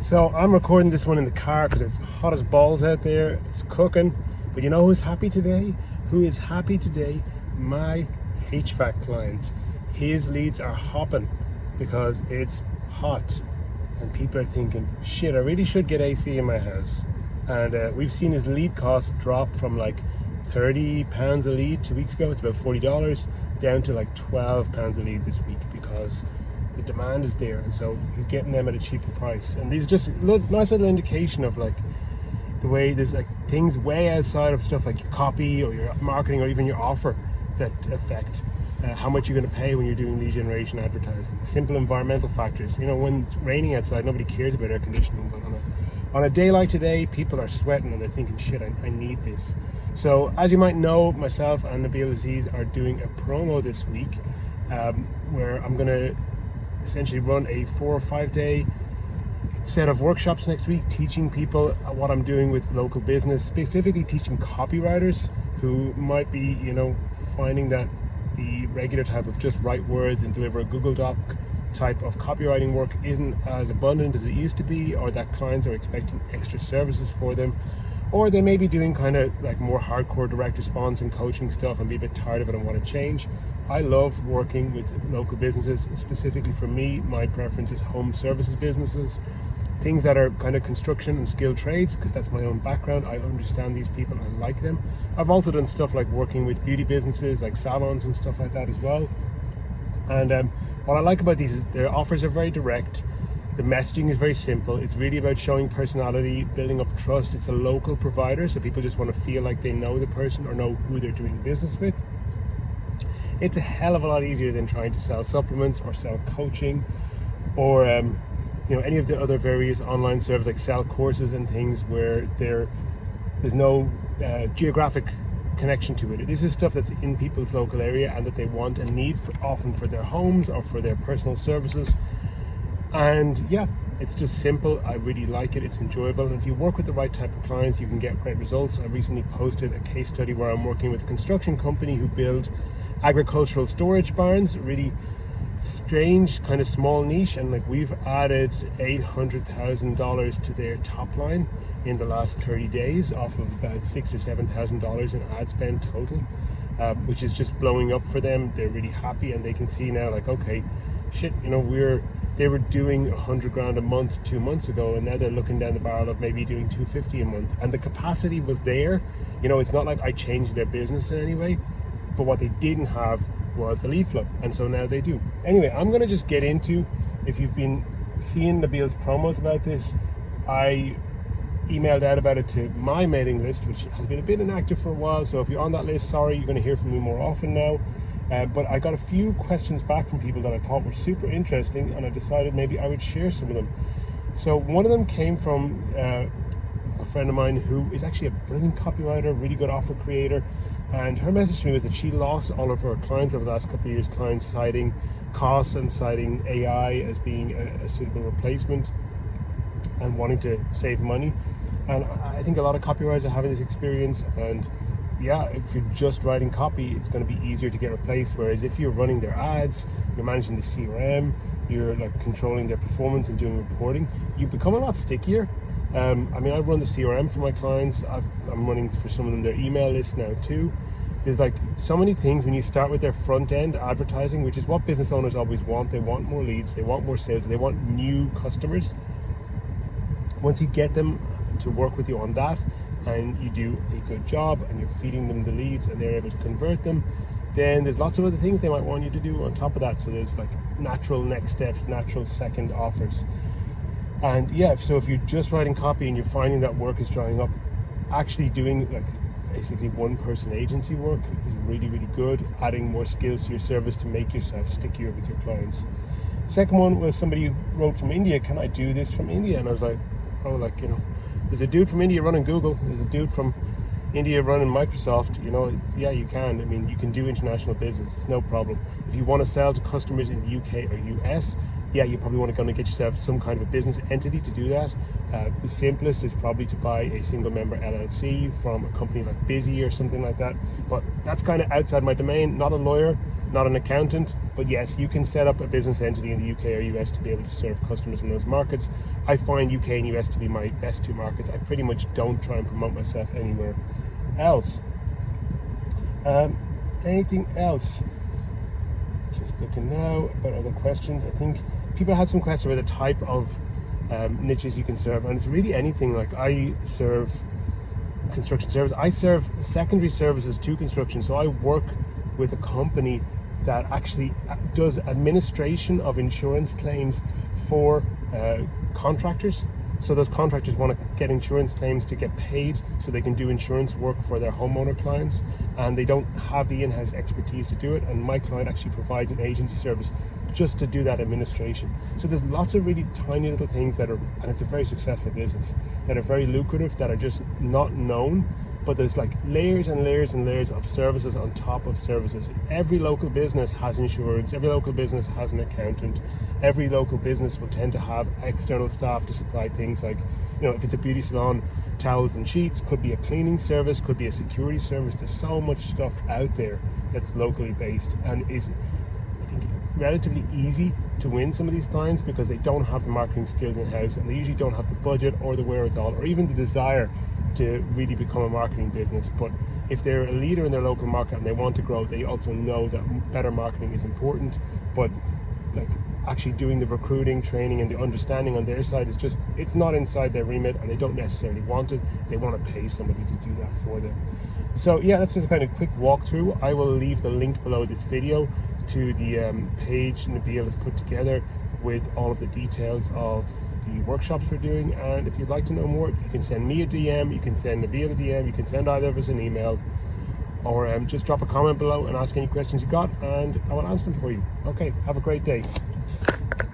So I'm recording this one in the car because it's hot as balls out there. It's cooking. But you know who's happy today? Who is happy today? My HVAC client. His leads are hopping because it's hot. And people are thinking, shit, I really should get AC in my house. And we've seen his lead cost drop from like £30 a lead 2 weeks ago. It's about $40 down to like £12 a lead this week because the demand is there, and so he's getting them at a cheaper price. And these are just a nice little indication of like the way there's like things way outside of stuff like your copy or your marketing or even your offer that affect how much you're going to pay when you're doing lead generation advertising. Simple environmental factors. You know, when it's raining outside, nobody cares about air conditioning, but on a day like today, people are sweating and they're thinking, shit, I need this. So as you might know, myself and Nabil Aziz are doing a promo this week where I'm going to essentially run a 4 or 5 day set of workshops next week teaching people what I'm doing with local business, specifically teaching copywriters who might be, you know, finding that the regular type of just write words and deliver a Google Doc type of copywriting work isn't as abundant as it used to be, or that clients are expecting extra services for them, or they may be doing kind of like more hardcore direct response and coaching stuff and be a bit tired of it and want to change. I love working with local businesses. Specifically for me, my preference is home services businesses, things that are kind of construction and skilled trades, because that's my own background. I understand these people, I like them. I've also done stuff like working with beauty businesses like salons and stuff like that as well. And what I like about these is their offers are very direct. The messaging is very simple. It's really about showing personality, building up trust. It's a local provider, so people just want to feel like they know the person or know who they're doing business with. It's a hell of a lot easier than trying to sell supplements or sell coaching or you know, any of the other various online services like sell courses and things where there's no geographic connection to it. This is stuff that's in people's local area and that they want and need often for their homes or for their personal services. And yeah, it's just simple. I really like it. It's enjoyable, and if you work with the right type of clients, you can get great results. I recently posted a case study where I'm working with a construction company who build agricultural storage barns, really strange kind of small niche, and like we've added $800,000 to their top line in the last 30 days off of about $6,000 or $7,000 in ad spend total, which is just blowing up for them. They're really happy, and they can see now like, okay, shit, you know, they were doing 100 grand a month 2 months ago, and now they're looking down the barrel of maybe doing 250 a month, and the capacity was there. You know, it's not like I changed their business in any way, but what they didn't have was the lead flow, and so now they do. Anyway, I'm going to just get into, if you've been seeing Nabil's promos about this, I emailed out about it to my mailing list, which has been a bit inactive for a while, so if you're on that list, sorry, you're going to hear from me more often now. But I got a few questions back from people that I thought were super interesting, and I decided maybe I would share some of them. So one of them came from a friend of mine who is actually a brilliant copywriter, really good offer creator, and her message to me was that she lost all of her clients over the last couple of years, clients citing costs and citing AI as being a suitable replacement and wanting to save money. And I think a lot of copywriters are having this experience, and yeah, if you're just writing copy, it's going to be easier to get replaced, whereas if you're running their ads, you're managing the CRM, you're like controlling their performance and doing reporting, you become a lot stickier. I mean, I run the CRM for my clients. I'm running for some of them their email list now too. There's like so many things when you start with their front end advertising, which is what business owners always want. They want more leads, they want more sales, they want new customers. Once you get them to work with you on that, and you do a good job and you're feeding them the leads and they're able to convert them, then there's lots of other things they might want you to do on top of that. So there's like natural next steps, natural second offers. And yeah, so if you're just writing copy and you're finding that work is drying up, actually doing like basically one person agency work is really, really good, adding more skills to your service to make yourself stickier with your clients. Second one was somebody who wrote from India, can I do this from India? And I was like, oh, like, you know, there's a dude from India running Google, there's a dude from India running Microsoft, you know, yeah, you can. I mean, you can do international business, it's no problem. If you want to sell to customers in the UK or US, yeah, you probably want to go and get yourself some kind of a business entity to do that. The simplest is probably to buy a single member LLC from a company like Busy or something like that. But that's kind of outside my domain. Not a lawyer, not an accountant, But yes, you can set up a business entity in the UK or US to be able to serve customers in those markets. I find UK and US to be my best two markets. I pretty much don't try and promote myself anywhere else. Anything else? Just looking now about other questions. I think people had some questions about the type of niches you can serve, and it's really anything. Like, I serve construction service. I serve secondary services to construction, so I work with a company that actually does administration of insurance claims for contractors. So those contractors want to get insurance claims to get paid so they can do insurance work for their homeowner clients, and they don't have the in-house expertise to do it, and my client actually provides an agency service just to do that administration. So there's lots of really tiny little things that are, and it's a very successful business, that are very lucrative, that are just not known, but there's like layers and layers and layers of services on top of services. Every local business has insurance, every local business has an accountant, every local business will tend to have external staff to supply things like, you know, if it's a beauty salon, towels and sheets, could be a cleaning service, could be a security service. There's so much stuff out there that's locally based and is, I think, relatively easy to win some of these clients because they don't have the marketing skills in-house, and they usually don't have the budget or the wherewithal or even the desire to really become a marketing business. But if they're a leader in their local market and they want to grow, they also know that better marketing is important. But like, actually doing the recruiting, training, and the understanding on their side is just, it's not inside their remit, and they don't necessarily want it. They want to pay somebody to do that for them. So yeah, that's just a kind of quick walkthrough. I will leave the link below this video to the page Nabil has put together with all of the details of the workshops we're doing. And if you'd like to know more, you can send me a DM, you can send Nabil a DM, you can send either of us an email, or just drop a comment below and ask any questions you got, and I will answer them for you. Okay, have a great day.